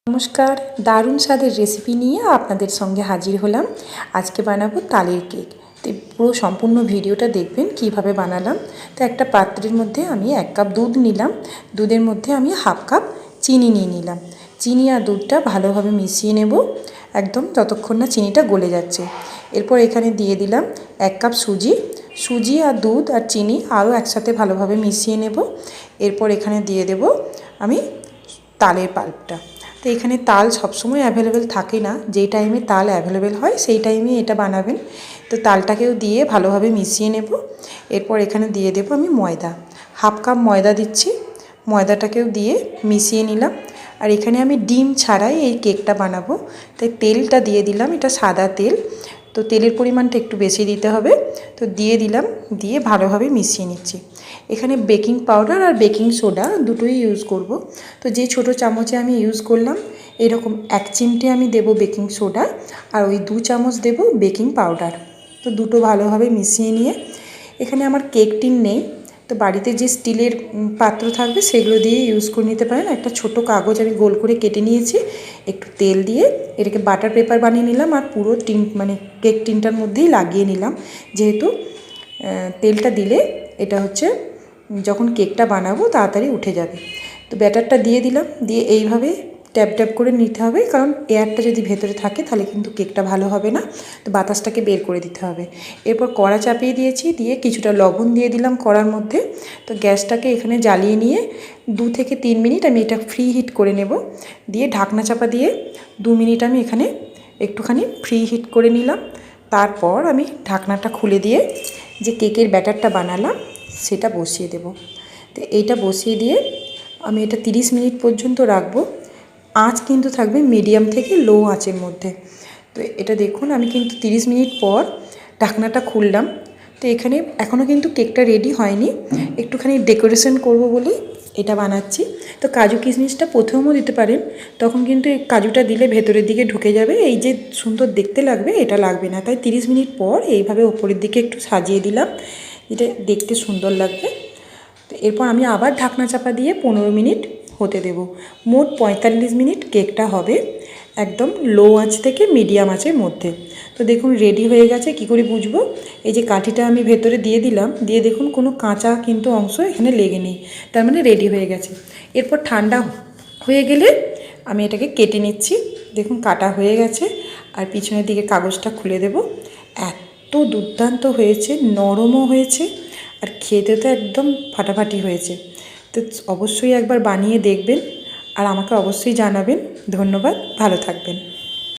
নমস্কার, দারুণ স্বাদের রেসিপি নিয়ে আপনাদের সঙ্গে হাজির হলাম। আজকে বানাবো তালের কেক। তো পুরো সম্পূর্ণ ভিডিওটা দেখবেন কিভাবে বানালাম। তো একটা পাত্রের মধ্যে আমি 1 কাপ দুধ নিলাম। দুধের মধ্যে আমি হাফ কাপ চিনি নিয়ে নিলাম। চিনি আর দুধটা ভালোভাবে মিশিয়ে নেব একদম যতক্ষণ না চিনিটা গলে যাচ্ছে। এরপর এখানে দিয়ে দিলাম 1 কাপ সুজি আর দুধ আর চিনি আরও একসাথে ভালোভাবে মিশিয়ে নেব। এরপর এখানে দিয়ে দেব আমি তালের পাল্পটা। তো এখানে তাল সবসময় অ্যাভেলেবেল থাকে না, যেই টাইমে তাল অ্যাভেলেবেল হয় সেই টাইমে এটা বানাবেন। তো তালটাকেও দিয়ে ভালোভাবে মিশিয়ে নেব। এরপর এখানে দিয়ে দেব আমি ময়দা, হাফ কাপ ময়দা দিচ্ছি। ময়দাটাকেও দিয়ে মিশিয়ে নিলাম। আর এখানে আমি ডিম ছাড়াই এই কেকটা বানাবো, তাই তেলটা দিয়ে দিলাম, এটা সাদা তেল। তো তেলের পরিমাণটা একটু বেশি দিতে হবে। তো দিয়ে দিলাম, দিয়ে ভালোভাবে মিশিয়ে নিচ্ছি। এখানে বেকিং পাউডার আর বেকিং সোডা দুটোই ইউজ করব। তো যে ছোটো চামচে আমি ইউজ করলাম, এরকম 1 চিমটে আমি দেব বেকিং সোডা আর ওই 2 চামচ দেব বেকিং পাউডার। তো দুটো ভালোভাবে মিশিয়ে নিয়ে, এখানে আমার কেক টিন নেই, তো বাড়িতে যে স্টিলের পাত্র থাকবে সেগুলো দিয়ে ইউজ করে নিতে পারেন। একটা ছোট কাগজ আমি গোল করে কেটে নিয়েছি, একটু তেল দিয়ে এটাকে বাটার পেপার বানিয়ে নিলাম আর পুরো টিন কেক টিনটার মধ্যেই লাগিয়ে নিলাম। যেহেতু তেলটা দিলে এটা হচ্ছে যখন কেকটা বানাবো তাড়াতাড়ি উঠে যাবে। তো ব্যাটারটা দিয়ে দিলাম, দিয়ে এইভাবে ট্যাপ ট্যাপ করে নিতে হবে, কারণ এয়ারটা যদি ভেতরে থাকে তাহলে কিন্তু কেকটা ভালো হবে না। তো বাতাসটাকে বের করে দিতে হবে। এরপর কড়া চাপিয়ে দিয়েছি, দিয়ে কিছুটা লবণ দিয়ে দিলাম কড়ার মধ্যে। তো গ্যাসটাকে এখানে জ্বালিয়ে নিয়ে 2 থেকে 3 মিনিট আমি এটা ফ্রি হিট করে নেব। দিয়ে ঢাকনা চাপা দিয়ে 2 মিনিট আমি এখানে একটুখানি ফ্রি হিট করে নিলাম। তারপর আমি ঢাকনাটা খুলে দিয়ে যে কেকের ব্যাটারটা বানালাম সেটা বসিয়ে দেব। তো এইটা বসিয়ে দিয়ে আমি এটা 30 মিনিট পর্যন্ত রাখবো। আঁচ কিন্তু থাকবে মিডিয়াম থেকে লো আঁচের মধ্যে। তো এটা দেখুন, আমি কিন্তু 30 মিনিট পর ঢাকনাটা খুললাম। তো এখানে এখনও কিন্তু কেকটা রেডি হয়নি, একটুখানি ডেকোরেশন করব বলে এটা বানাচ্ছি। তো কাজু কিশমিশটা প্রথমেও দিতে পারেন, তখন কিন্তু এই কাজুটা দিলে ভেতরের দিকে ঢুকে যাবে, এই যে সুন্দর দেখতে লাগবে এটা লাগবে না। তাই 30 মিনিট পর এইভাবে ওপরের দিকে একটু সাজিয়ে দিলাম, এটা দেখতে সুন্দর লাগবে। তো এরপর আমি আবার ঢাকনা চাপা দিয়ে 15 মিনিট হতে দেব। মোট 45 মিনিট কেকটা হবে একদম লো আঁচ থেকে মিডিয়াম আঁচের মধ্যে। তো দেখুন রেডি হয়ে গেছে। কি করে বুঝবো? এই যে কাঠিটা আমি ভেতরে দিয়ে দিলাম, দিয়ে দেখুন কোনো কাঁচা কিন্তু অংশ এখানে লেগে নেই, তার মানে রেডি হয়ে গেছে। এরপর ঠান্ডা হয়ে গেলে আমি এটাকে কেটে নিচ্ছি। দেখুন কাটা হয়ে গেছে। আর পিছনের দিকে কাগজটা খুলে দেব। এত দুর্দান্ত হয়েছে, নরমও হয়েছে আর খেতে তো একদম ফাটাফাটি হয়েছে। তো অবশ্যই একবার বানিয়ে দেখবেন আর আমাকে অবশ্যই জানাবেন। ধন্যবাদ, ভালো থাকবেন।